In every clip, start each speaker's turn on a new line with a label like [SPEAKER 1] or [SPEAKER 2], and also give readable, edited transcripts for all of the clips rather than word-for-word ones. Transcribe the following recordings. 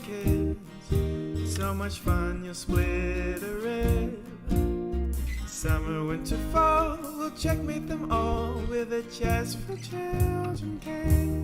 [SPEAKER 1] and kids. So much fun, you'll split a rib. Summer, winter, fall, we'll checkmate them all with a chess for children kids.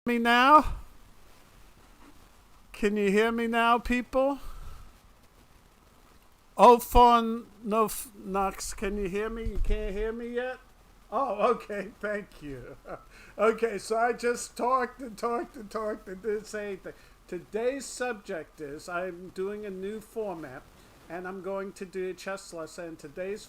[SPEAKER 2] Me now? Can you hear me now, people? Oh, phone, no, Knox, can you hear me? You can't hear me yet? Oh, okay, thank you. Okay, so I just talked and didn't say anything. Today's subject is I'm doing a new format, and I'm going to do a chess lesson. Today's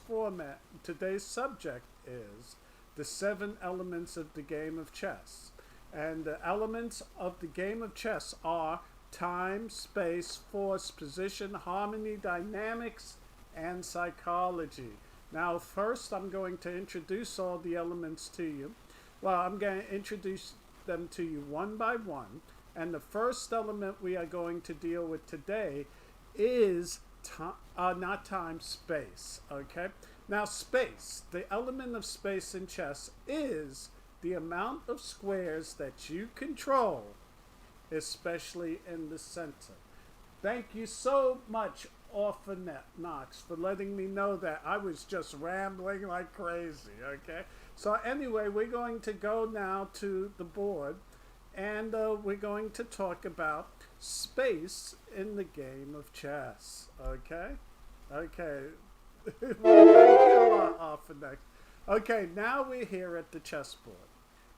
[SPEAKER 2] subject is the 7 elements of the game of chess. And the elements of the game of chess are time, space, force, position, harmony, dynamics, and psychology. Now, first, I'm going to introduce all the elements to you. Well, I'm going to introduce them to you one by one. And the first element we are going to deal with today is not time, space. Okay? Now, space, the element of space in chess is the amount of squares that you control especially in the center. Thank you so much, Orphanet Knox, for letting me know that. I was just rambling like crazy, okay? So anyway, we're going to go now to the board, and we're going to talk about space in the game of chess, okay? Okay. Well, thank you a lot, Orphanet. Okay, now we're here at the chessboard,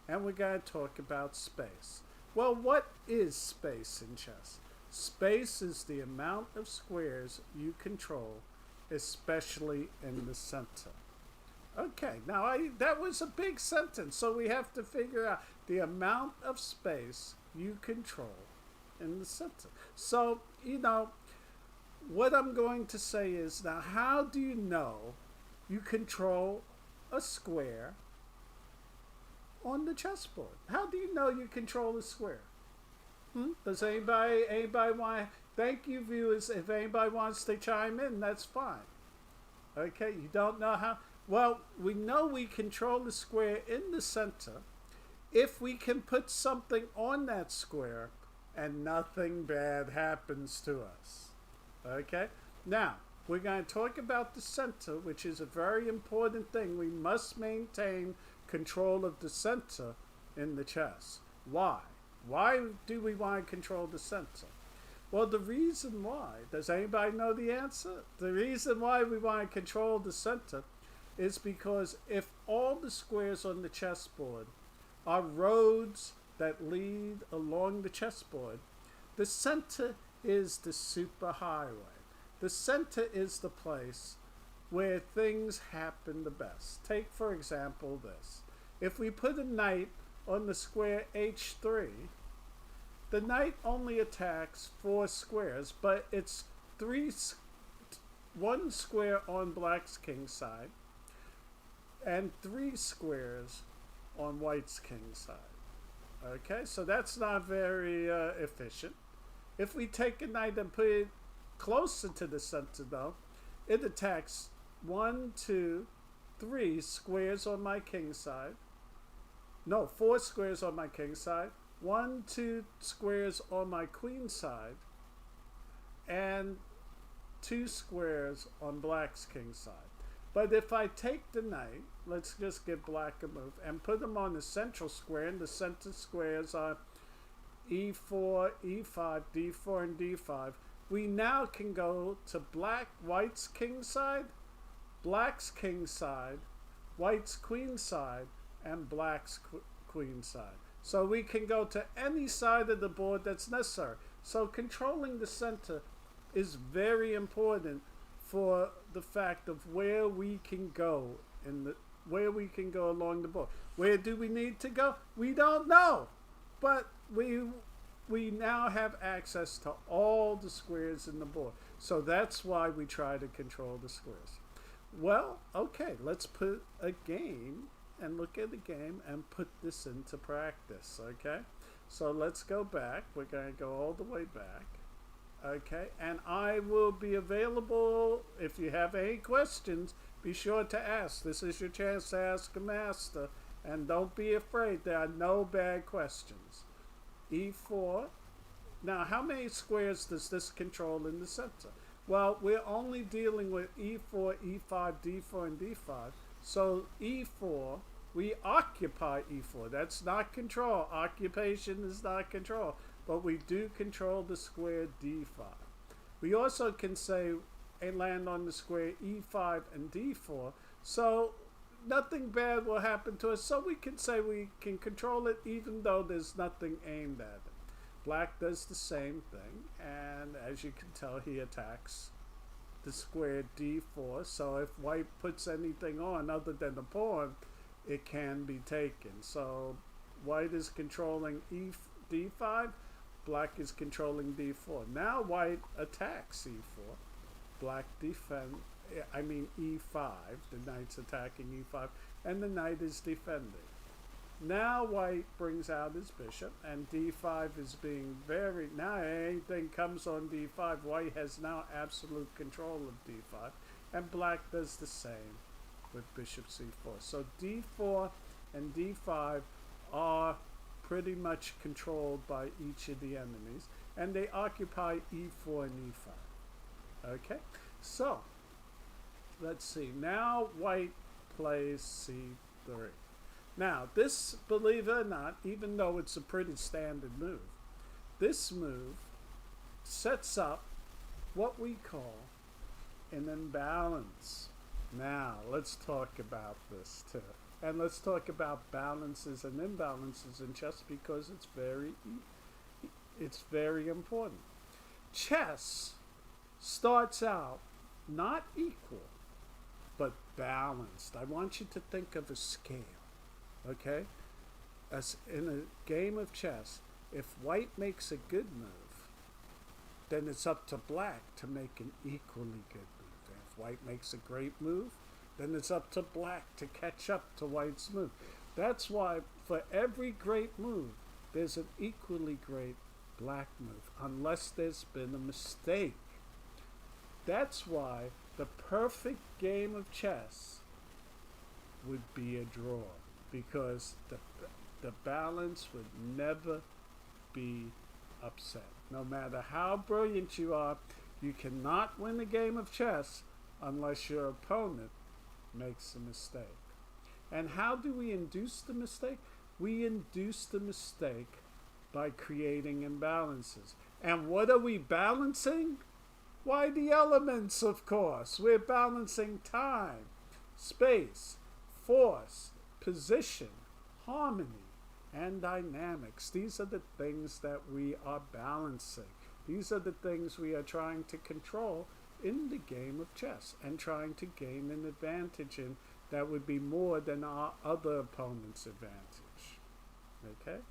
[SPEAKER 2] and we're going to talk about space. Well, what is space in chess? Space is the amount of squares you control, especially in the center. Okay, now that was a big sentence, so we have to figure out the amount of space you control in the center. So, what I'm going to say is, now how do you know you control a square on the chessboard? How do you know you control a square? Does anybody want? Thank you, viewers. If anybody wants to chime in, that's fine. Okay, you don't know how? Well, we know we control the square in the center if we can put something on that square and nothing bad happens to us. Okay, now we're going to talk about the center, which is a very important thing. We must maintain control of the center in the chess. Why? Why do we want to control the center? Well, the reason why, does anybody know the answer? The reason why we want to control the center is because if all the squares on the chessboard are roads that lead along the chessboard, the center is the superhighway. The center is the place where things happen the best. Take, for example, this. If we put a knight on the square h3, the knight only attacks 4 squares, but it's 1 square on black's king side and 3 squares on white's king side. Okay, so that's not very efficient. If we take a knight and put it closer to the center, though, it attacks 1, 2, 3 squares on my king side. No, 4 squares on my king side. 1, 2 squares on my queen side. And 2 squares on black's king side. But if I take the knight, let's just give black a move, and put him on the central square, and the center squares are e4, e5, d4, and d5, we now can go to white's king side, black's king side, white's queen side, and black's queen side. So we can go to any side of the board that's necessary. So controlling the center is very important for the fact of where we can go along the board. Where do we need to go? We don't know, but we now have access to all the squares in the board. So that's why we try to control the squares. Well, okay, let's put a game and look at the game and put this into practice, okay? So let's go back. We're going to go all the way back, okay? And I will be available. If you have any questions, be sure to ask. This is your chance to ask a master, and don't be afraid. There are no bad questions. E4. Now, how many squares does this control in the center? Well, we're only dealing with E4, E5, D4, and D5. So E4, we occupy E4. That's not control. Occupation is not control. But we do control the square D5. We also can say and land on the square E5 and D4. So nothing bad will happen to us. So we can say we can control it even though there's nothing aimed at it. Black does the same thing. And as you can tell, he attacks the square D4. So if white puts anything on other than a pawn, it can be taken. So white is controlling D5. Black is controlling D4. Now white attacks E4. Black E5. The knight's attacking E5. And the knight is defending. Now white brings out his bishop. And D5 is being very... Now anything comes on D5. White has now absolute control of D5. And black does the same with bishop C4. So D4 and D5 are pretty much controlled by each of the enemies, and they occupy e4 and e5. Okay, so let's see. Now white plays c3. Now this, believe it or not, even though it's a pretty standard move, this move sets up what we call an imbalance. Now let's talk about this too. And let's talk about balances and imbalances in chess because it's very important. Chess starts out not equal, but balanced. I want you to think of a scale, okay? As in a game of chess, if white makes a good move, then it's up to black to make an equally good move. And if white makes a great move, then it's up to black to catch up to white's move. That's why for every great move, there's an equally great black move, unless there's been a mistake. That's why the perfect game of chess would be a draw, because the balance would never be upset. No matter how brilliant you are, you cannot win a game of chess unless your opponent makes a mistake. And how do we induce the mistake? We induce the mistake by creating imbalances. And what are we balancing? Why, the elements, of course. We're balancing time, space, force, position, harmony, and dynamics. These are the things that we are balancing. These are the things we are trying to control in the game of chess and trying to gain an advantage in that would be more than our other opponent's advantage. Okay?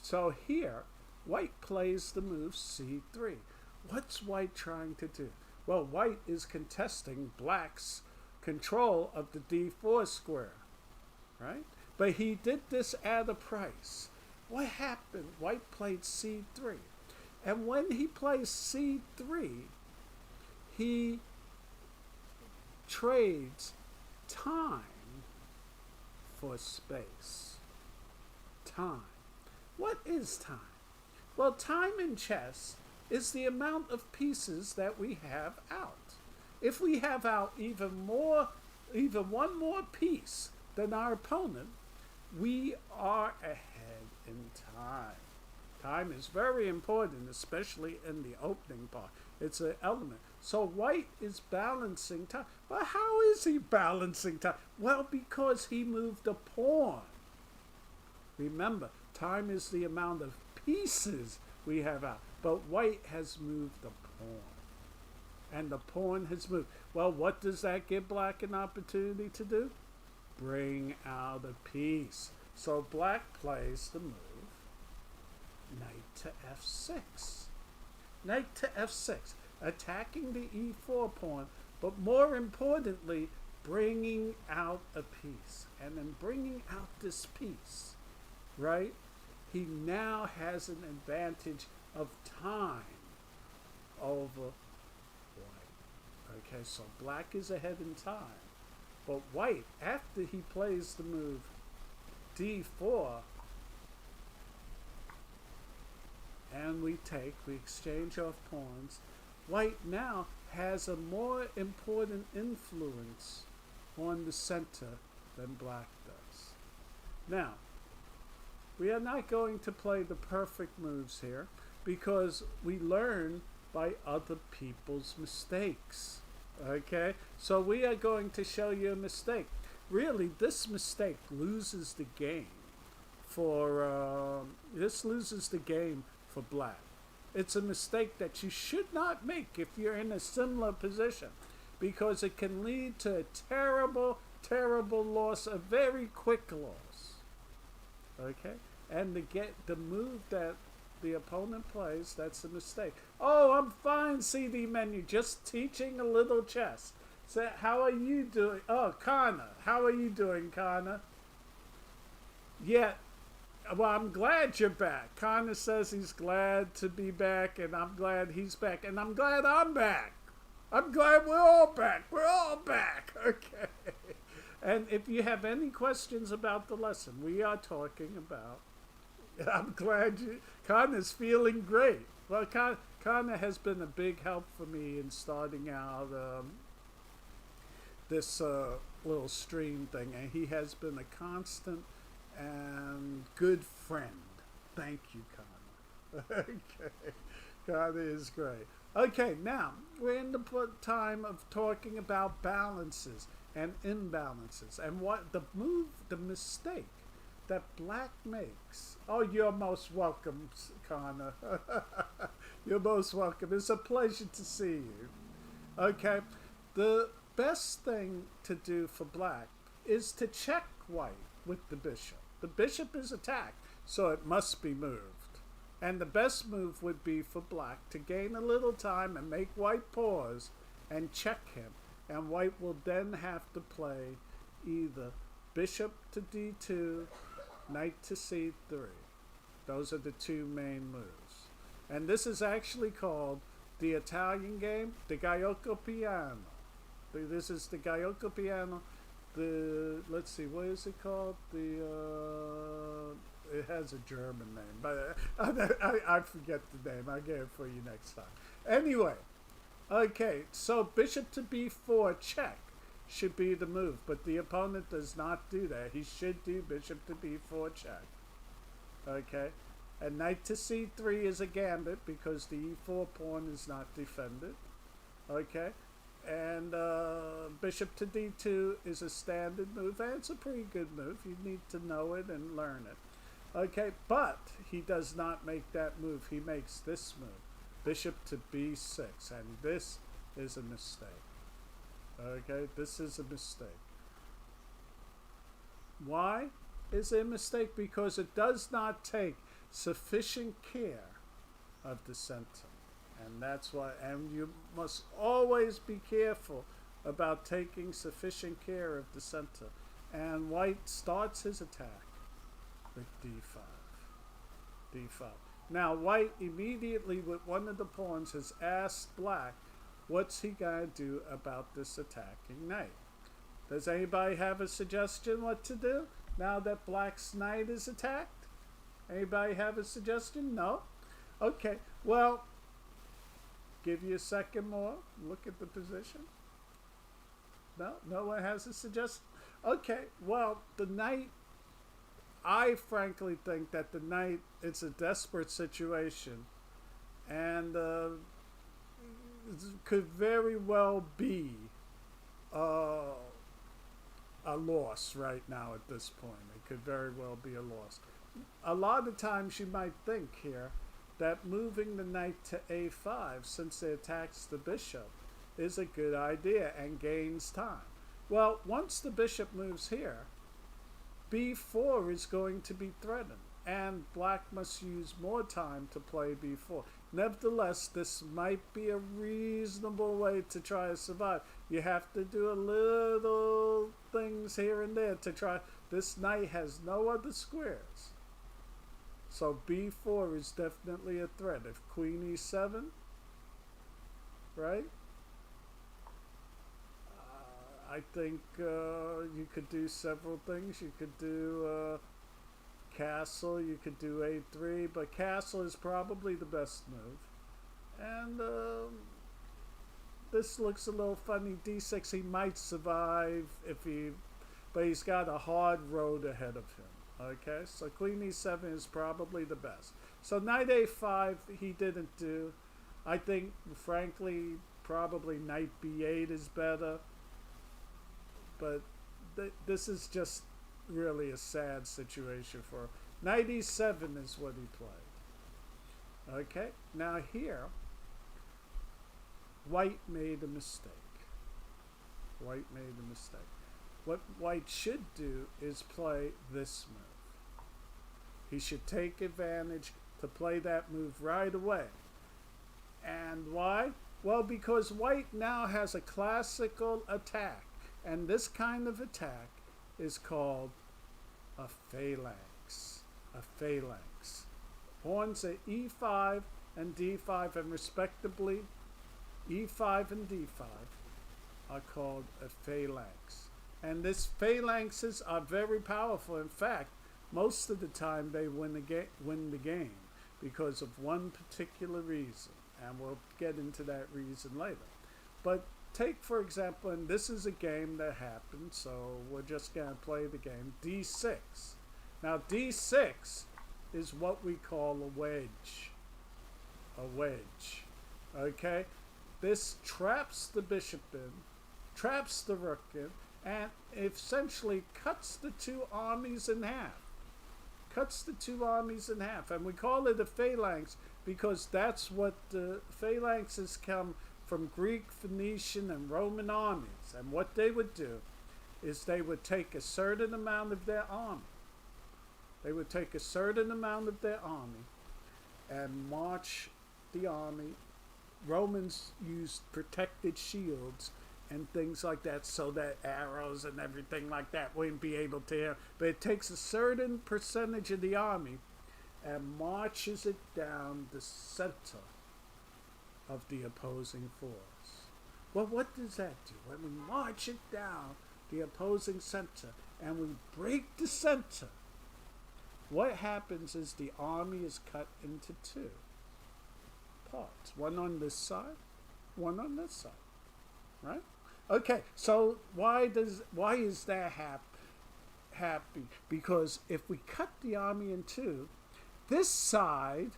[SPEAKER 2] So here, white plays the move c3. What's white trying to do? Well, white is contesting black's control of the d4 square, right? But he did this at a price. What happened? White played c3. And when he plays c3, he trades time for space. Time. What is time? Well, time in chess is the amount of pieces that we have out. If we have out even one more piece than our opponent, we are ahead in time. Time is very important, especially in the opening part. It's an element. So white is balancing time. But how is he balancing time? Well, because he moved a pawn. Remember, time is the amount of pieces we have out. But white has moved the pawn. And the pawn has moved. Well, what does that give black an opportunity to do? Bring out a piece. So black plays the move knight to f6. Knight to f6, attacking the e4 pawn, but more importantly, bringing out a piece. And in bringing out this piece, right, he now has an advantage of time over white. Okay, so black is ahead in time. But white, after he plays the move d4, and we exchange off pawns, white now has a more important influence on the center than black does. Now, we are not going to play the perfect moves here because we learn by other people's mistakes. Okay? So we are going to show you a mistake. Really, this mistake loses the game for black. It's a mistake that you should not make if you're in a similar position, because it can lead to a terrible, terrible loss, a very quick loss. Okay? And the move that the opponent plays, that's a mistake. Oh, I'm fine, CD menu, just teaching a little chess. So how are you doing? Oh, Connor, how are you doing, Connor? Yeah, well, I'm glad you're back. Connor says he's glad to be back, and I'm glad he's back, and I'm glad I'm back. I'm glad we're all back. We're all back. Okay. And if you have any questions about the lesson, we are talking about I'm glad Connor's feeling great. Well, Connor has been a big help for me in starting out this little stream thing, and he has been a constant and good friend. Thank you, Connor. Okay, Connor is great. Okay, now we're in the time of talking about balances and imbalances and what the mistake that black makes. Oh, you're most welcome, Connor. You're most welcome. It's a pleasure to see you. Okay, the best thing to do for black is to check white with the bishop. The bishop is attacked, so it must be moved. And the best move would be for black to gain a little time and make white pause and check him. And white will then have to play either bishop to d2, knight to c3. Those are the two main moves. And this is actually called the Italian game, the Gaiocco Piano. This is the Gaiocco Piano. Let's see, what is it called? It has a German name, but I forget the name. I'll get it for you next time. Anyway, okay, so bishop to b4 check should be the move, but the opponent does not do that. He should do bishop to b4 check. Okay, and knight to c3 is a gambit because the e4 pawn is not defended. Okay, and bishop to d2 is a standard move, and it's a pretty good move. You need to know it and learn it. Okay, but he does not make that move. He makes this move, bishop to b6, and this is a mistake. Okay, this is a mistake. Why is it a mistake? Because it does not take sufficient care of the center. And that's why, and you must always be careful about taking sufficient care of the center. And white starts his attack with d5. d5. Now white immediately with one of the pawns has asked black, what's he gonna do about this attacking knight? Does anybody have a suggestion what to do now that black's knight is attacked? Anybody have a suggestion? No? Okay, well, give you a second more. Look at the position. No? No one has a suggestion? Okay, well, the knight, I frankly think that the knight, it's a desperate situation, and could very well be a loss right now at this point. It could very well be a loss. A lot of times you might think here that moving the knight to a5, since it attacks the bishop, is a good idea and gains time. Well, once the bishop moves here, b4 is going to be threatened, and black must use more time to play b4. Nevertheless, this might be a reasonable way to try to survive. You have to do a little things here and there to try. This knight has no other squares. So b4 is definitely a threat. If queen e7, right? I think you could do several things. You could do castle, you could do a3, but castle is probably the best move. And this looks a little funny. d6, he might survive but he's got a hard road ahead of him. Okay, so queen e7 is probably the best. So knight a5 he didn't do. I think, frankly, probably knight b8 is better. But this is just really a sad situation for him. Knight e7 is what he played. Okay, now here, white made a mistake. White made a mistake. What white should do is play this move. He should take advantage to play that move right away. And why? Well, because white now has a classical attack. And this kind of attack is called a phalanx. A phalanx. Pawns at e5 and d5, and respectively, e5 and d5 are called a phalanx. And these phalanxes are very powerful. In fact, most of the time they win the game because of one particular reason, and we'll get into that reason later. But take, for example, and this is a game that happened, so we're just going to play the game, D6. Now, D6 is what we call a wedge. A wedge. Okay? This traps the bishop in, traps the rook in, and essentially cuts the two armies in half. Cuts the two armies in half. And we call it a phalanx because that's what the phalanxes come from Greek, Phoenician, and Roman armies. And what they would do is they would take a certain amount of their army. They would take a certain amount of their army and march the army. Romans used protected shields and things like that so that arrows and everything like that wouldn't be able to hit. But it takes a certain percentage of the army and marches it down the center of the opposing force. Well, what does that do? When we march it down the opposing center and we break the center, what happens is the army is cut into two parts. One on this side, one on this side. Right? Okay, so why is that happy? Because if we cut the army in two, this side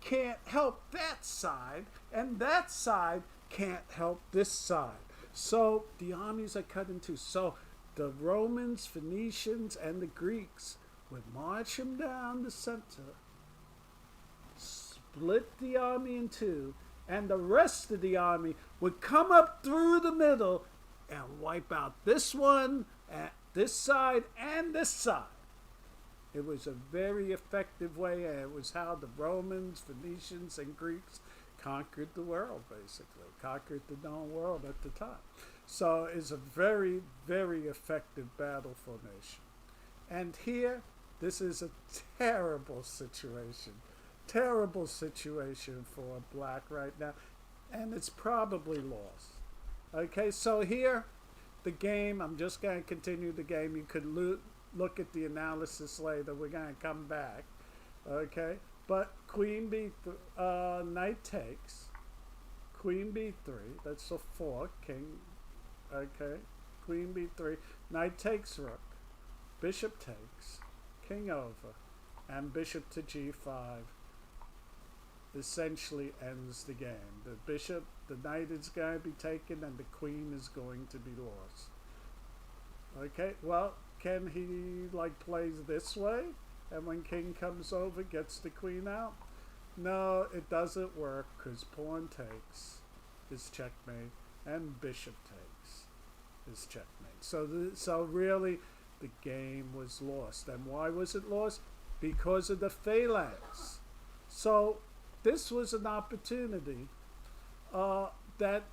[SPEAKER 2] can't help that side, and that side can't help this side. So the armies are cut in two. So the Romans, Phoenicians, and the Greeks would march him down the center, split the army in two, and the rest of the army would come up through the middle and wipe out this one, this side, and this side. It was a very effective way, and it was how the Romans, Phoenicians, and Greeks conquered the world, basically. Conquered the known world at the time. So it's a very, very effective battle formation. And here, this is a terrible situation. Terrible situation for black right now. And it's probably lost. Okay, so here, the game, I'm just going to continue the game. You could look at the analysis later. We're going to come back. Okay, but queen b3, knight takes. Queen b3, that's a fork. King, okay. Queen b3, knight takes rook. Bishop takes. King over. And bishop to g5 essentially ends the game. The knight is going to be taken and the queen is going to be lost. Okay, well, can he plays this way? And when king comes over, gets the queen out? No, it doesn't work because pawn takes is checkmate and bishop takes is checkmate. So really, the game was lost. And why was it lost? Because of the phalanx. So this was an opportunity that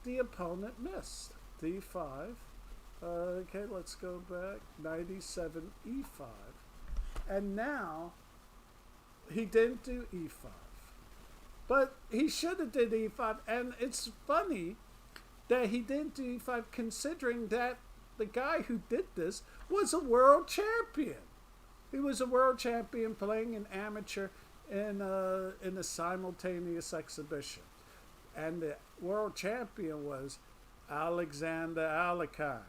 [SPEAKER 2] the opponent missed. d5. Okay, let's go back. 97 e5. And now he didn't do e5. But he should have did e5. And it's funny that he didn't do e5 considering that the guy who did this was a world champion. He was a world champion playing an amateur in a simultaneous exhibition. And the world champion was Alexander Alekhine.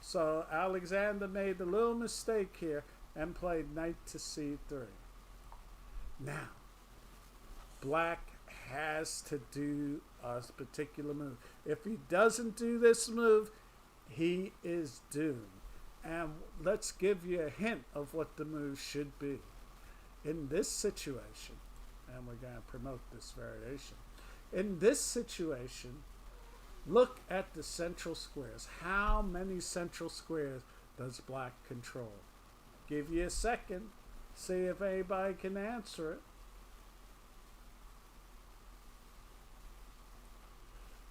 [SPEAKER 2] So Alexander made a little mistake here and played knight to c3. Now, black has to do a particular move. If he doesn't do this move, he is doomed. And let's give you a hint of what the move should be. In this situation, and we're going to promote this variation, in this situation, look at the central squares. How many central squares does black control? Give you a second. See if anybody can answer it.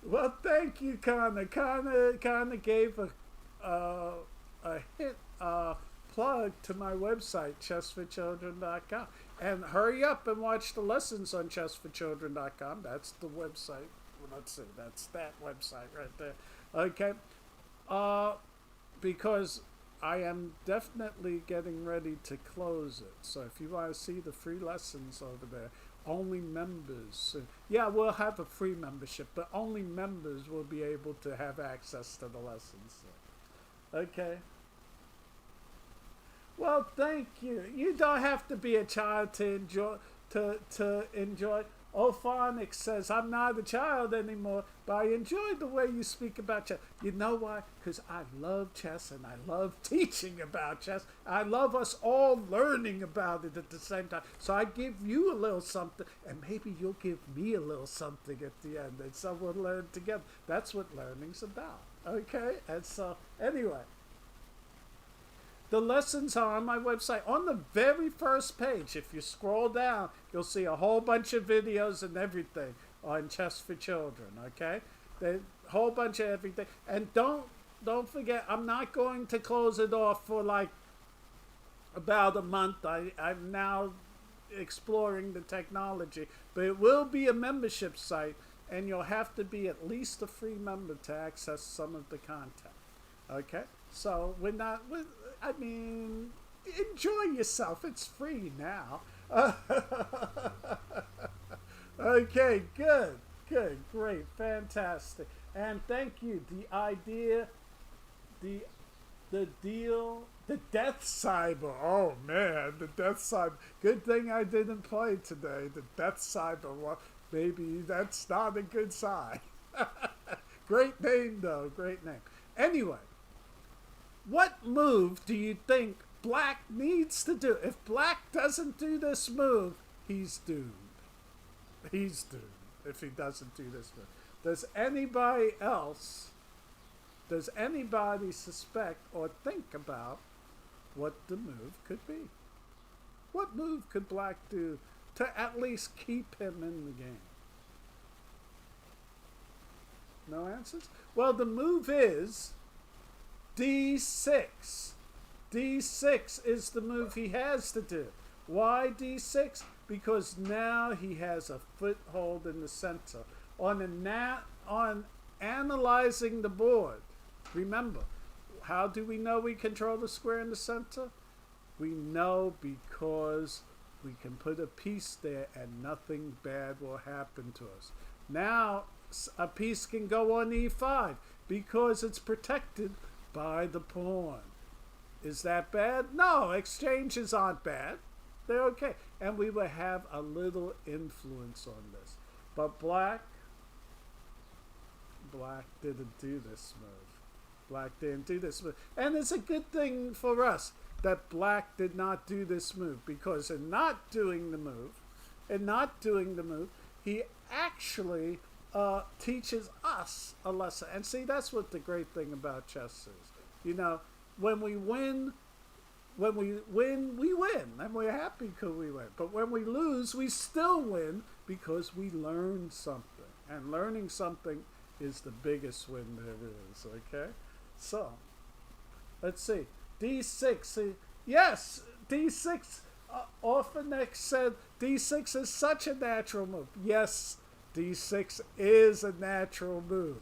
[SPEAKER 2] Well, thank you, Connor. Connor gave a hint, plug to my website, chessforchildren.com. And hurry up and watch the lessons on chessforchildren.com. That's the website. Well, let's see. That's that website right there. Okay. Because I am definitely getting ready to close it. So if you want to see the free lessons over there, only members. Yeah, we'll have a free membership, but only members will be able to have access to the lessons. Okay. Well, thank you. You don't have to be a child to enjoy. Ophonics says, I'm not a child anymore, but I enjoy the way you speak about chess. You know why? Because I love chess and I love teaching about chess. I love us all learning about it at the same time. So I give you a little something, and maybe you'll give me a little something at the end, and so we'll learn together. That's what learning's about. Okay? And so, anyway. The lessons are on my website. On the very first page, if you scroll down, you'll see a whole bunch of videos and everything on Chess for Children, okay? The whole bunch of everything. And don't forget, I'm not going to close it off for like about a month. I'm now exploring the technology, but it will be a membership site, and you'll have to be at least a free member to access some of the content, okay? So I mean, enjoy yourself. It's free now. Okay, good, great, fantastic. And thank you. The idea, the deal, the Death Cyber. Oh man, the Death Cyber. Good thing I didn't play today. The Death Cyber. Well, maybe that's not a good sign. Great name though, great name. Anyway. What move do you think Black needs to do? If Black doesn't do this move, he's doomed. He's doomed if he doesn't do this move. Does anybody suspect or think about what the move could be? What move could Black do to at least keep him in the game? No answers? Well, the move is D6. D6 is the move he has to do. Why D6? Because now he has a foothold in the center. On analyzing the board, remember, how do we know we control the square in the center? We know because we can put a piece there and nothing bad will happen to us. Now, a piece can go on E5 because it's protected by the pawn. Is that bad? No, exchanges aren't bad. They're okay. And we will have a little influence on this. But Black didn't do this move. Black didn't do this move. And it's a good thing for us that Black did not do this move, because in not doing the move, he actually teaches us a lesson. And see, that's what the great thing about chess is. You know, when we win, we win, and we're happy because we win. But when we lose, we still win because we learned something. And learning something is the biggest win there is, okay? So, let's see. D6. Yes, D6. Orphanex said D6 is such a natural move. Yes, D6 is a natural move.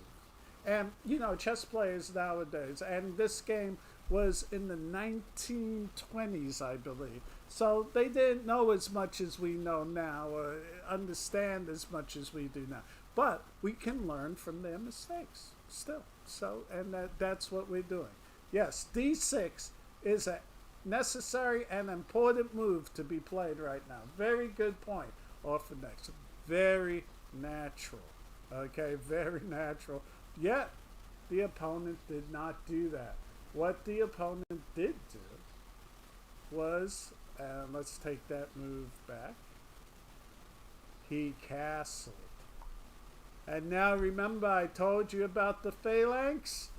[SPEAKER 2] And, you know, chess players nowadays, and this game was in the 1920s, I believe. So they didn't know as much as we know now, or understand as much as we do now. But we can learn from their mistakes still. So, and that's what we're doing. Yes, D6 is a necessary and important move to be played right now. Very good point, Orphanex. Very natural. Okay, very natural. Yet, the opponent did not do that. What the opponent did do was, and let's take that move back, he castled. And now remember I told you about the phalanx?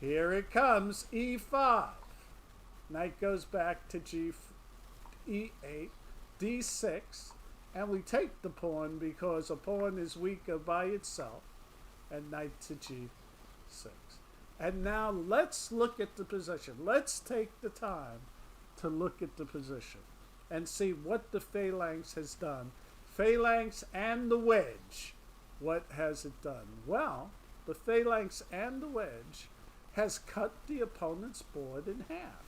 [SPEAKER 2] Here it comes, E5. Knight goes back to E8, D6, and we take the pawn because a pawn is weaker by itself, and knight to G6. And now let's look at the position. Let's take the time to look at the position and see what the phalanx has done. Phalanx and the wedge. What has it done? Well, the phalanx and the wedge has cut the opponent's board in half.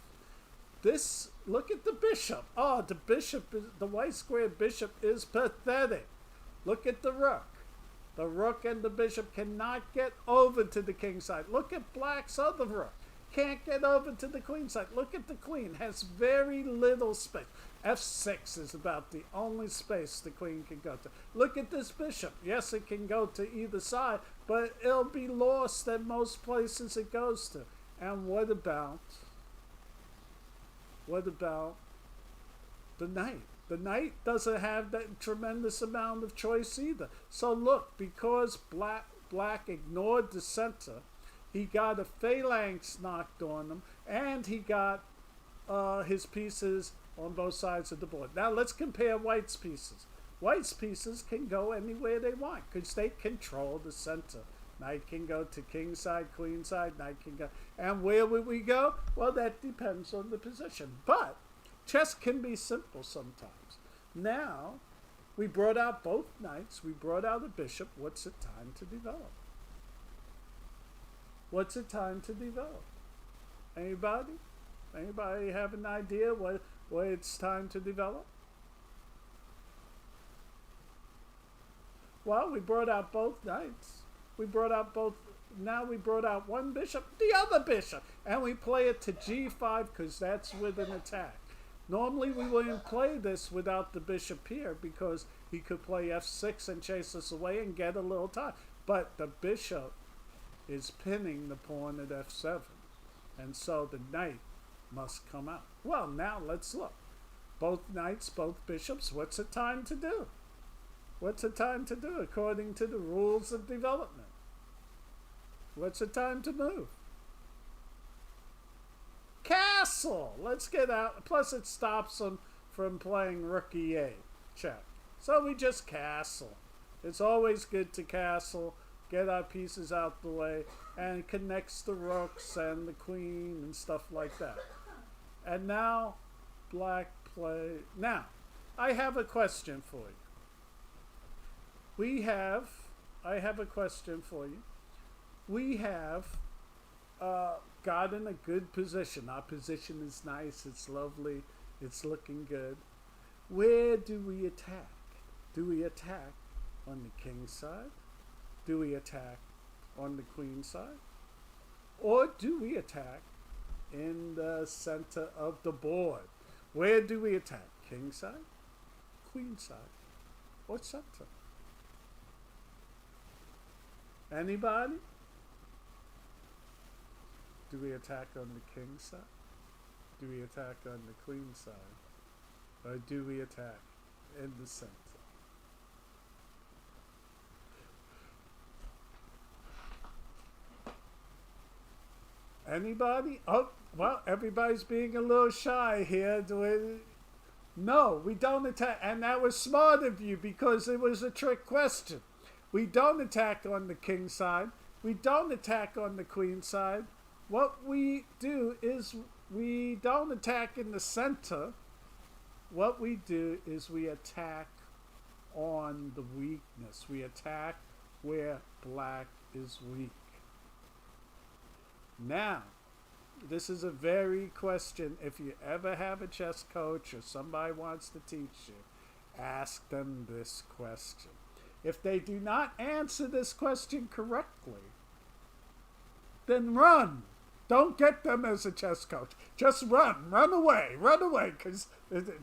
[SPEAKER 2] This, look at the bishop. Oh, the white square bishop is pathetic. Look at the rook. The rook and the bishop cannot get over to the king side. Look at black's other rook. Can't get over to the queen side. Look at the queen. Has very little space. F6 is about the only space the queen can go to. Look at this bishop. Yes, it can go to either side, but it'll be lost at most places it goes to. And what about the knight? The knight doesn't have that tremendous amount of choice either. So look, because black ignored the center, he got a phalanx knocked on him, and he got his pieces on both sides of the board. Now let's compare white's pieces. White's pieces can go anywhere they want because they control the center. Knight can go to king side, queen side, knight can go. And where would we go? Well, that depends on the position. But chess can be simple sometimes. Now, we brought out both knights. We brought out a bishop. What's it time to develop? What's it time to develop? Anybody? Anybody have an idea what it's time to develop? Well, we brought out both knights. Now we brought out one bishop, the other bishop, and we play it to g5 because that's with an attack. Normally we wouldn't play this without the bishop here because he could play f6 and chase us away and get a little time. But the bishop is pinning the pawn at f7, and so the knight must come out. Well, now let's look. Both knights, both bishops, what's it time to do? What's it time to do according to the rules of development? What's it time to move? Castle! Let's get out. Plus it stops him from playing rook e8 check. So we just castle. It's always good to castle, get our pieces out the way, and it connects the rooks and the queen and stuff like that. And now black play. Now, I have a question for you. I have a question for you. We have gotten a good position. Our position is nice, it's lovely, it's looking good. Where do we attack? Do we attack on the king side? Do we attack on the queen side? Or do we attack in the center of the board? Where do we attack? King side, queen side, or center? Anybody? Do we attack on the king side? Do we attack on the queen side? Or do we attack in the center? Anybody? Oh, well, everybody's being a little shy here. No, we don't attack. And that was smart of you because it was a trick question. We don't attack on the king side. We don't attack on the queen side. What we do is we don't attack in the center. What we do is we attack on the weakness. We attack where black is weak. Now, this is a very question. If you ever have a chess coach or somebody wants to teach you, ask them this question. If they do not answer this question correctly, then run. Don't get them as a chess coach. Just run away, because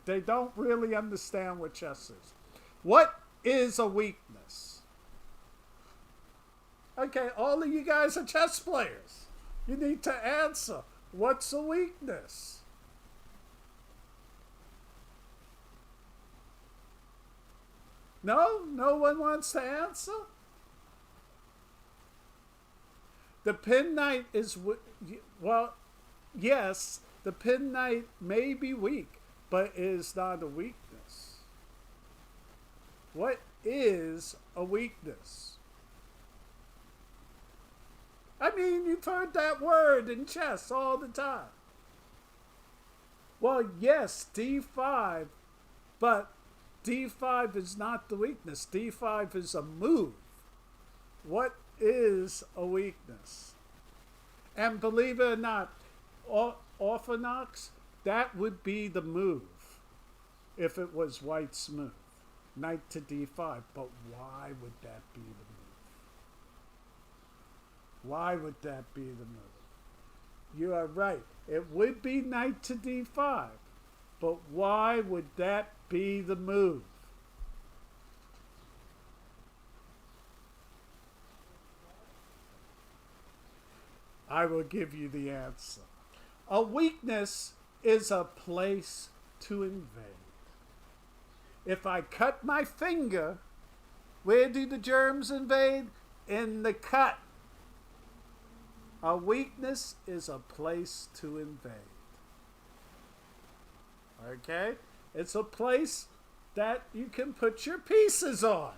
[SPEAKER 2] they don't really understand what chess is. What is a weakness? Okay, all of you guys are chess players. You need to answer. What's a weakness? No? No one wants to answer? The pin knight is, well, yes, the pin knight may be weak, but it is not a weakness. What is a weakness? I mean, you've heard that word in chess all the time. Well, yes, d5, but d5 is not the weakness. d5 is a move. What is a weakness? And believe it or not, orthodox, that would be the move if it was white smooth. Knight to d5. But why would that be the move? Why would that be the move? You are right. It would be knight to d5. But why would that be the move? I will give you the answer. A weakness is a place to invade. If I cut my finger, where do the germs invade? In the cut. A weakness is a place to invade. Okay? It's a place that you can put your pieces on.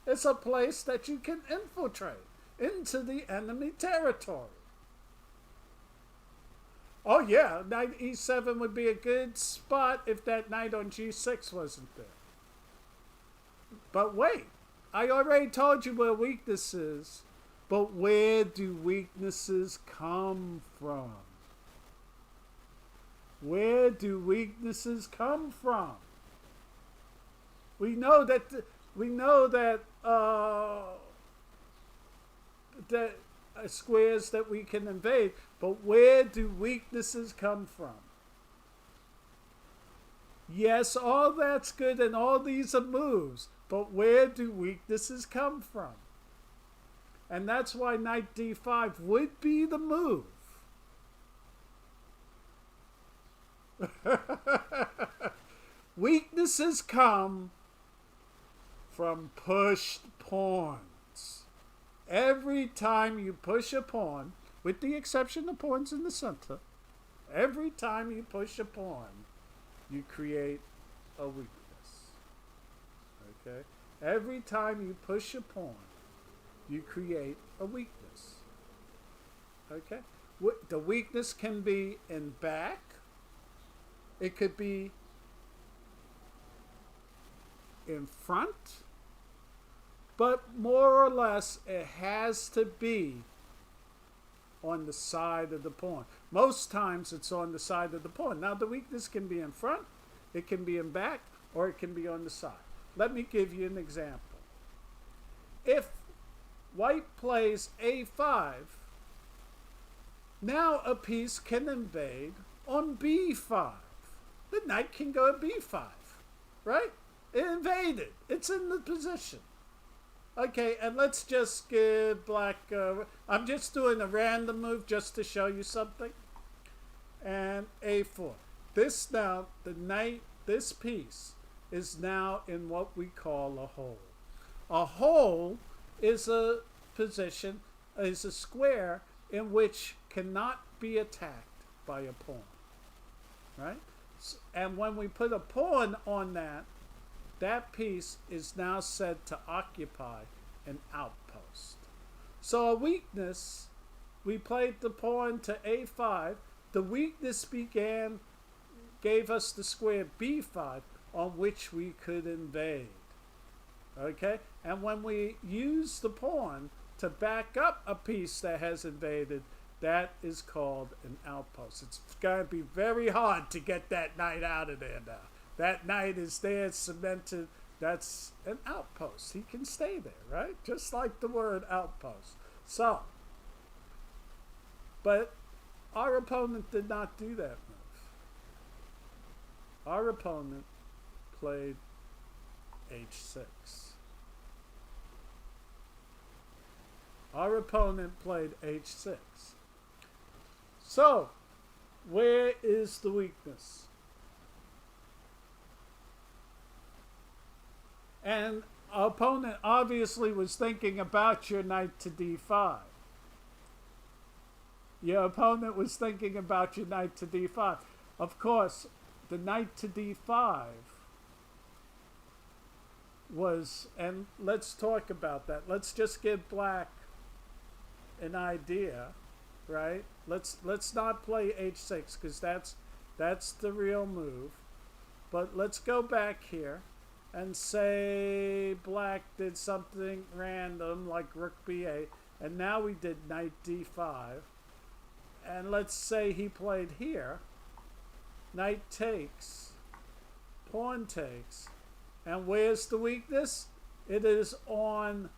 [SPEAKER 2] It's a place that you can infiltrate into the enemy territory. Oh yeah, knight e7 would be a good spot if that knight on g6 wasn't there. But wait, I already told you where weakness is. But where do weaknesses come from? Where do weaknesses come from? We know that squares that we can invade, but where do weaknesses come from? Yes, all that's good and all these are moves, but where do weaknesses come from? And that's why knight d5 would be the move. Weaknesses come from pushed pawns. Every time you push a pawn, with the exception of pawns in the center, every time you push a pawn, you create a weakness. Okay? Every time you push a pawn, you create a weakness. Okay? The weakness can be in back. It could be in front. But more or less, it has to be on the side of the pawn. Most times it's on the side of the pawn. Now the weakness can be in front, it can be in back, or it can be on the side. Let me give you an example. If white plays a5, now a piece can invade on b5. The knight can go to b5, right? It invaded. It's in the position. Okay, and let's just give black... I'm just doing a random move just to show you something. And a4. This now, the knight, this piece, is now in what we call a hole. A hole is a position, is a square in which cannot be attacked by a pawn. Right? And when we put a pawn on that, that piece is now said to occupy an outpost. So a weakness, we played the pawn to a5. The weakness gave us the square b5 on which we could invade. Okay? And when we use the pawn to back up a piece that has invaded, that is called an outpost. It's going to be very hard to get that knight out of there now. That knight is there, cemented. That's an outpost. He can stay there, right? Just like the word outpost. So, but our opponent did not do that move. Our opponent played h6. Our opponent played h6. So, where is the weakness? And our opponent obviously was thinking about your knight to d5. Your opponent was thinking about your knight to d5. Of course, the knight to d5 was, and let's talk about that. Let's just give black an idea, right? Let's not play h6 because that's the real move. But let's go back here and say black did something random like rook b8, and now we did knight d5. and let's say he played here. Knight takes, pawn takes, and where's the weakness? It is on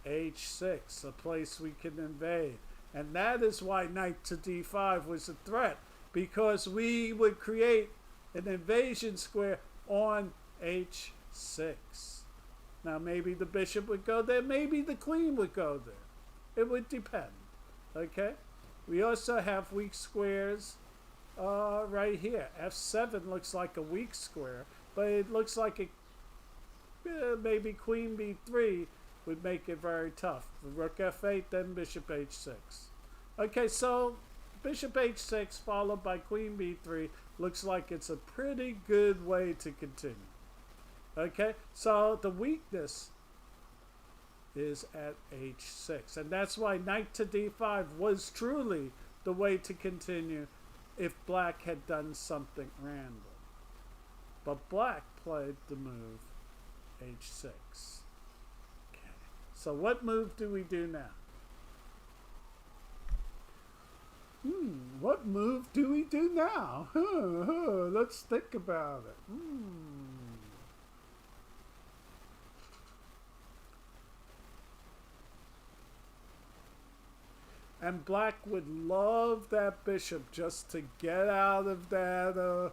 [SPEAKER 2] h6, a place we can invade. And that is why knight to d5 was a threat, because we would create an invasion square on h6. Now maybe the bishop would go there, maybe the queen would go there. It would depend, okay? We also have weak squares right here. f7 looks like a weak square, but it looks like maybe queen b3 would make it very tough. Rook f8, then bishop h6. Okay, so bishop h6 followed by queen b3 looks like it's a pretty good way to continue. Okay, so the weakness is at h6, and that's why knight to d5 was truly the way to continue if black had done something random. But black played the move h6. Okay, so what move do we do now? What move do we do now? Let's think about it. And black would love that bishop just to get out of that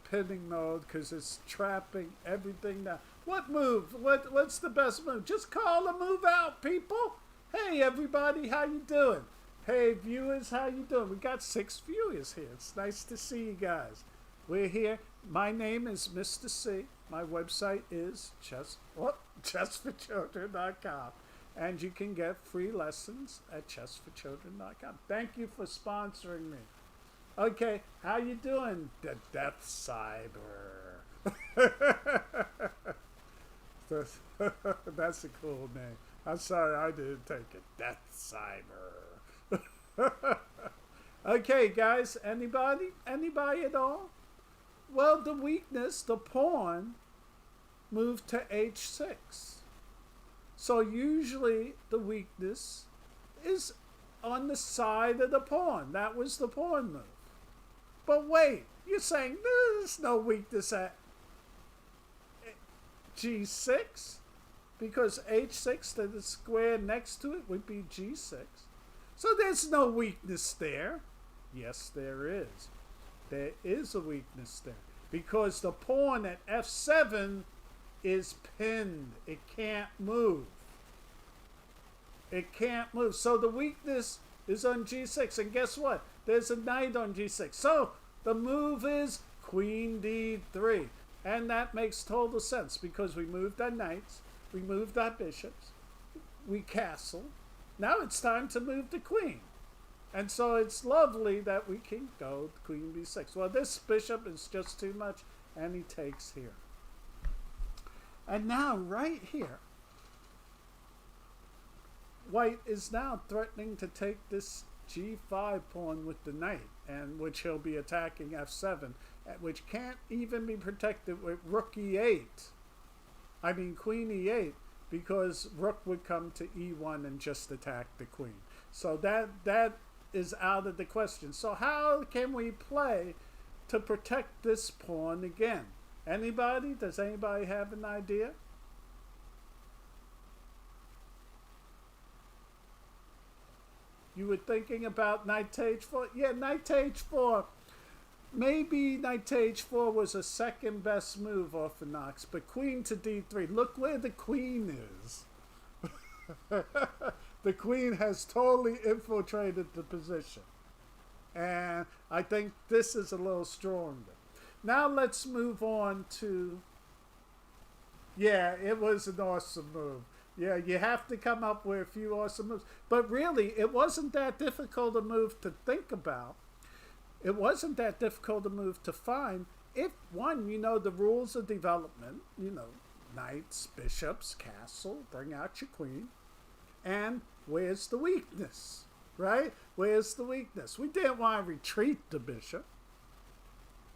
[SPEAKER 2] pinning mode, because it's trapping everything down. What move? What's the best move? Just call a move out, people. Hey, everybody, how you doing? Hey, viewers, how you doing? We got 6 viewers here. It's nice to see you guys. We're here. My name is Mr. C. My website is chessforchildren.com. And you can get free lessons at chessforchildren.com. Thank you for sponsoring me. Okay, how you doing, the Death Cyber? That's a cool name. I'm sorry I didn't take it. Death Cyber. Okay, guys, anybody? Anybody at all? Well, the weakness, the pawn, moved to h6. So usually the weakness is on the side of the pawn. That was the pawn move. But wait, you're saying there's no weakness at g6? Because h6, the square next to it, would be g6. So there's no weakness there. Yes, there is. There is a weakness there. Because the pawn at f7 is pinned. It can't move. It can't move. So the weakness is on g6. And guess what? There's a knight on g6. So the move is queen d3. And that makes total sense, because we moved our knights, we moved our bishops, we castle. Now it's time to move the queen. And so it's lovely that we can go queen b6. Well, this bishop is just too much, and he takes here. And now, right here, white is now threatening to take this g5 pawn with the knight, and which he'll be attacking f7, which can't even be protected with rook e8. I mean queen e8, because rook would come to e1 and just attack the queen. So that is out of the question. So how can we play to protect this pawn again? Anybody? Does anybody have an idea? You were thinking about knight to h4? Yeah, knight to h4. Maybe knight to h4 was a second best move orthodox, but queen to d3. Look where the queen is. The queen has totally infiltrated the position. And I think this is a little stronger. Now let's move on to... Yeah, it was an awesome move. Yeah, you have to come up with a few awesome moves. But really, it wasn't that difficult a move to think about. It wasn't that difficult a move to find. If, one, you know the rules of development, you know, knights, bishops, castle, bring out your queen. And where's the weakness, right? Where's the weakness? We didn't want to retreat the bishop,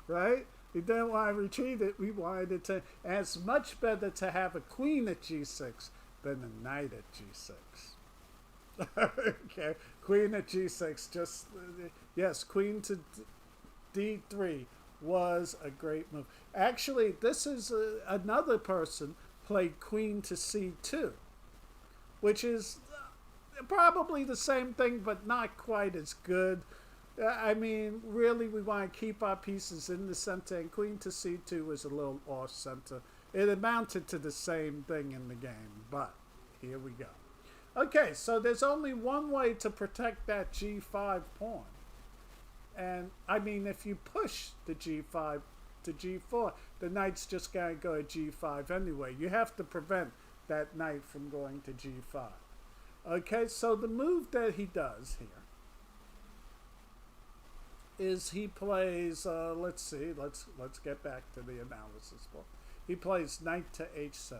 [SPEAKER 2] right? We didn't want to retreat it. We wanted it to, and it's much better to have a queen at g6 than a knight at g6. Okay, queen at g6. Just yes, queen to d3 was a great move. Actually, this is another person played queen to c2, which is probably the same thing, but not quite as good. I mean, really, we want to keep our pieces in the center, and queen to c2 was a little off center. It amounted to the same thing in the game, but here we go. Okay, so there's only one way to protect that g5 pawn. And, I mean, if you push the g5 to g4, the knight's just going to go to g5 anyway. You have to prevent that knight from going to g5. Okay, so the move that he does here is he plays, let's see, let's get back to the analysis book. He plays knight to h7.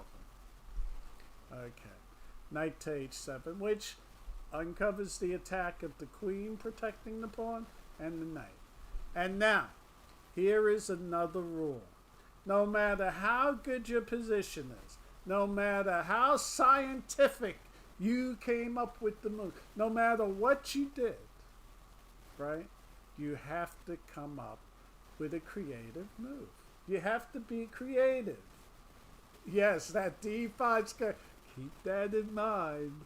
[SPEAKER 2] Okay, knight to h7, which uncovers the attack of the queen protecting the pawn and the knight. And now, here is another rule. No matter how good your position is, no matter how scientific you came up with the move, no matter what you did, right? You have to come up with a creative move. You have to be creative. Yes, that d5 square. Keep that in mind.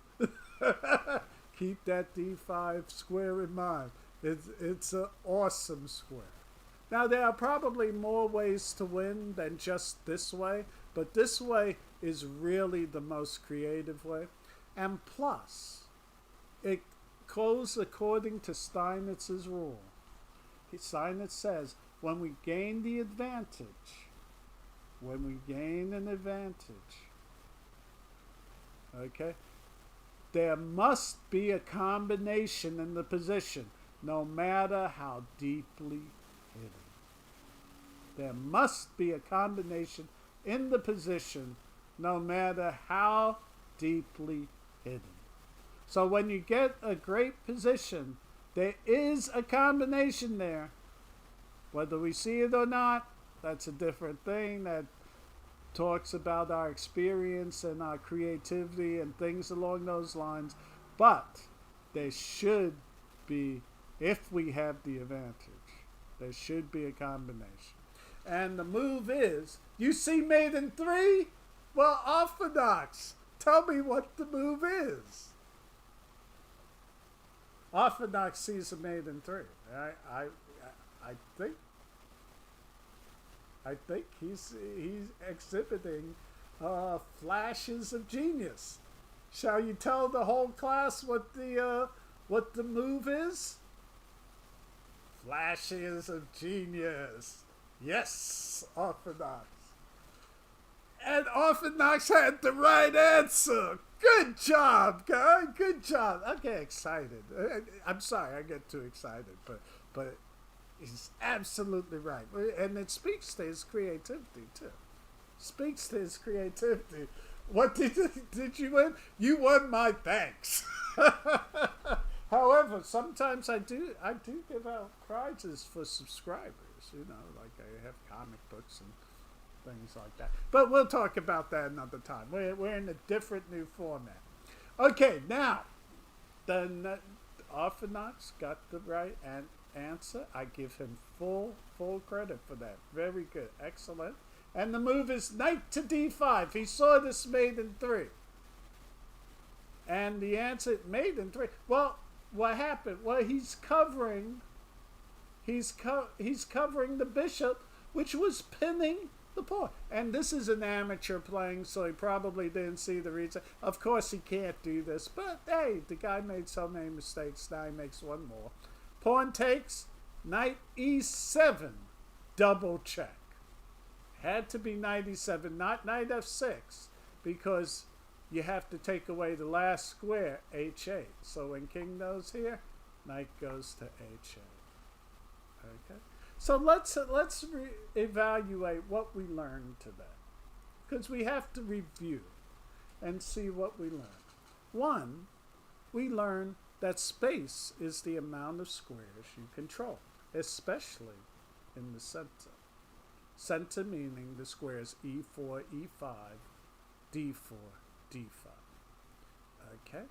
[SPEAKER 2] Keep that d5 square in mind. It's an awesome square. Now, there are probably more ways to win than just this way, but this way is really the most creative way. And plus, it goes according to Steinitz's rule. Steinitz says, when we gain the advantage, when we gain an advantage, okay, there must be a combination in the position, no matter how deeply hidden. There must be a combination in the position, no matter how deeply hidden. So when you get a great position, there is a combination there. Whether we see it or not, that's a different thing. That talks about our experience and our creativity and things along those lines. But there should be, if we have the advantage, there should be a combination. And the move is, you see maiden 3? Well, orthodox. Tell me what the move is. Orthodox sees a maiden 3. I think he's exhibiting flashes of genius. Shall you tell the whole class what the move is? Flashes of genius. Yes, Orthodox. And Orthodox had the right answer. Good job, guy. Good job. I get excited. I'm sorry I get too excited, but he's absolutely right. And it speaks to his creativity, too. Speaks to his creativity. What did you win? You won my thanks. However, sometimes I do give out prizes for subscribers. You know, like I have comic books and things like that. But we'll talk about that another time. We're in a different new format. Okay, now, the Orthodox got the right answer. I give him full credit for that. Very good. Excellent. And the move is knight to d5. He saw this maiden 3. And the answer, maiden 3. Well, what happened? Well, he's covering the bishop, which was pinning the pawn. And this is an amateur playing, so he probably didn't see the reason. Of course, he can't do this, but hey, the guy made so many mistakes. Now he makes one more. Pawn takes, knight e7, double check. Had to be knight e7, not knight f6, because you have to take away the last square, h8. So when king goes here, knight goes to h8. Okay. So let's evaluate what we learned today, because we have to review and see what we learned. One, we learned that space is the amount of squares you control, especially in the center. Center meaning the squares e4, e5, d4, d5. Okay?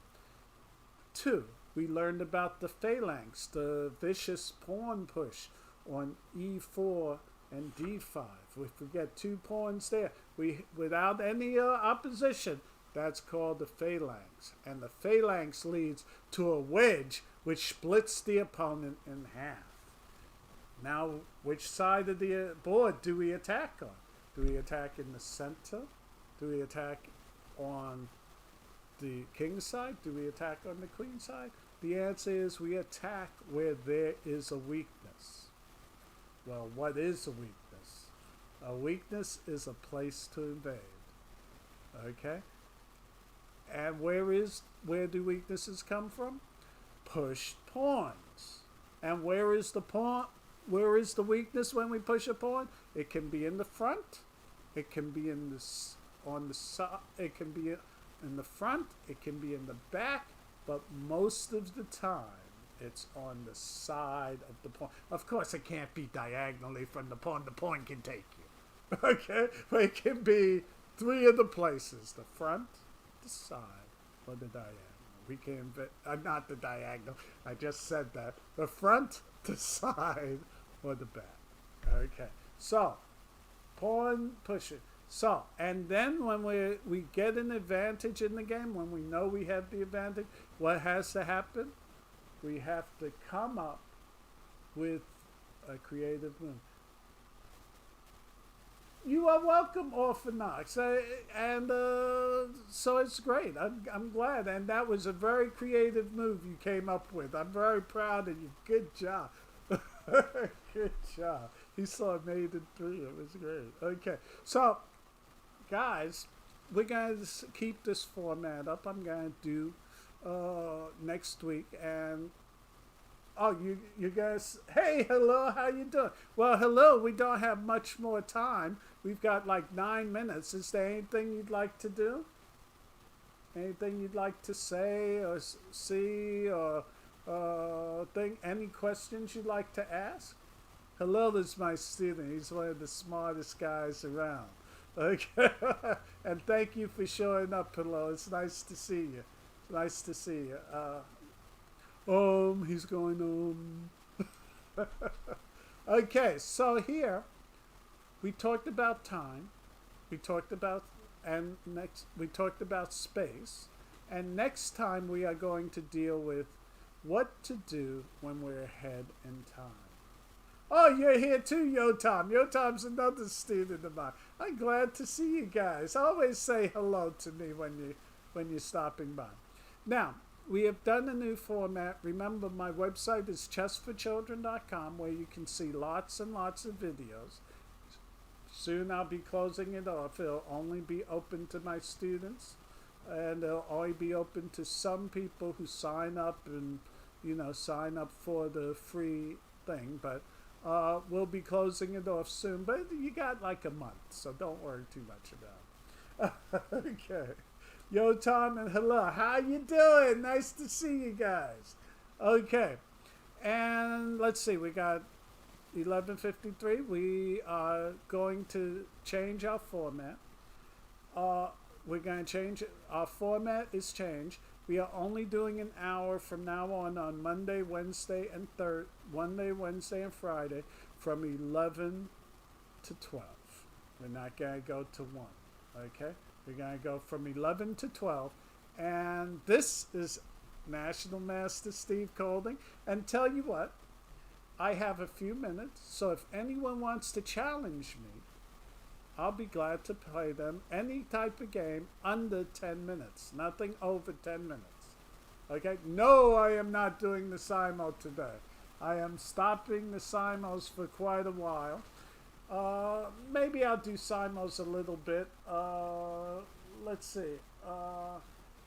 [SPEAKER 2] 2, we learned about the phalanx, the vicious pawn push on e4 and d5. If we get 2 pawns there, without any opposition, that's called the phalanx. And the phalanx leads to a wedge which splits the opponent in half. Now, which side of the board do we attack on? Do we attack in the center? Do we attack on the king side? Do we attack on the queen side? The answer is we attack where there is a weakness. Well, what is a weakness? A weakness is a place to invade. Okay? And where do weaknesses come from? Pushed pawns. And where is the weakness when we push a pawn? It can be in the front. It can be on the side. It can be in the front. It can be in the back. But most of the time, it's on the side of the pawn. Of course, it can't be diagonally from the pawn. The pawn can take you. Okay? But it can be 3 of the places. The front, the side, or the diagonal. We can, not the diagonal. I just said that. The front, the side, or the back. Okay. So, pawn pushing. So, and then when we get an advantage in the game, when we know we have the advantage, what has to happen? We have to come up with a creative move. You are welcome, Orphan so it's great. I'm glad, and that was a very creative move you came up with. I'm very proud of you. Good job. Good job. He saw Maiden 3. It was great. Okay, so guys, we're going to keep this format up. I'm going to do next week, and you guys, hey, hello, how you doing? Well, hello, we don't have much more time. We've got like 9 minutes. Is there anything you'd like to do? Anything you'd like to say or see or think? Any questions you'd like to ask? Hello, this is my student. He's one of the smartest guys around. Okay, and thank you for showing up, hello. It's nice to see you. It's nice to see you. He's going Okay, so here we talked about time. We talked about space, and next time we are going to deal with what to do when we're ahead in time. Oh, you're here too, Yotam. Yotam's another student of mine. I'm glad to see you guys. Always say hello to me when you're stopping by. Now, we have done a new format. Remember, my website is chessforchildren.com, where you can see lots and lots of videos. Soon I'll be closing it off. It'll only be open to my students, and it'll only be open to some people who sign up and, sign up for the free thing. But we'll be closing it off soon. But you got like a month, so don't worry too much about it. Okay. Yo, Tom, and hello. How you doing? Nice to see you guys. Okay. And let's see. We got 11:53. We are going to change our format. We're going to change it. Our format is changed. We are only doing an hour from now on Monday, Wednesday, and Friday from 11 to 12. We're not going to go to 1. Okay? We're going to go from 11 to 12. And this is National Master Steve Colding. And tell you what, I have a few minutes, so if anyone wants to challenge me, I'll be glad to play them any type of game under 10 minutes. Nothing over 10 minutes. Okay? No, I am not doing the Simo today. I am stopping the Simos for quite a while. Maybe I'll do Simos a little bit. Let's see.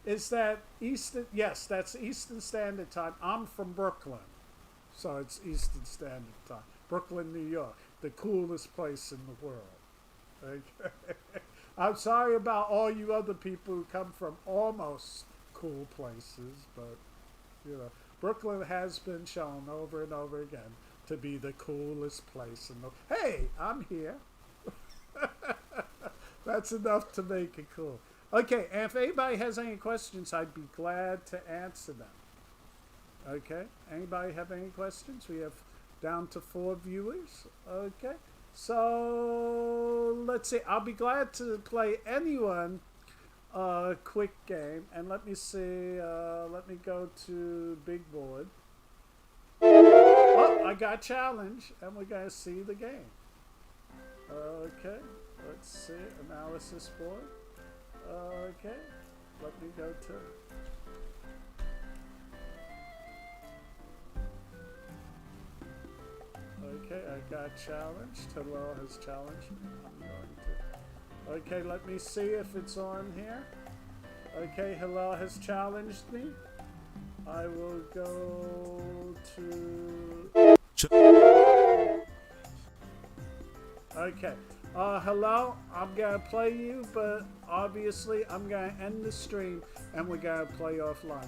[SPEAKER 2] Is that Eastern? Yes, that's Eastern Standard Time. I'm from Brooklyn, so it's Eastern Standard Time. Brooklyn, New York, the coolest place in the world. Okay. I'm sorry about all you other people who come from almost cool places, but Brooklyn has been shown over and over again to be the coolest place in the. Hey, I'm here. That's enough to make it cool. Okay, and if anybody has any questions, I'd be glad to answer them. Okay. Anybody have any questions? We have down to 4 viewers. Okay. So let's see. I'll be glad to play anyone a quick game. And let me see. Let me go to big board. Oh, I got challenge, and we're gonna see the game. Okay. Let's see. Analysis board. Okay. Let me go to. Okay, I got challenged. Hello has challenged me. I'm going to. Okay, let me see if it's on here. Okay, hello has challenged me. I will go to. Okay. Hello, I'm gonna play you, but obviously I'm gonna end the stream and we're gonna play offline.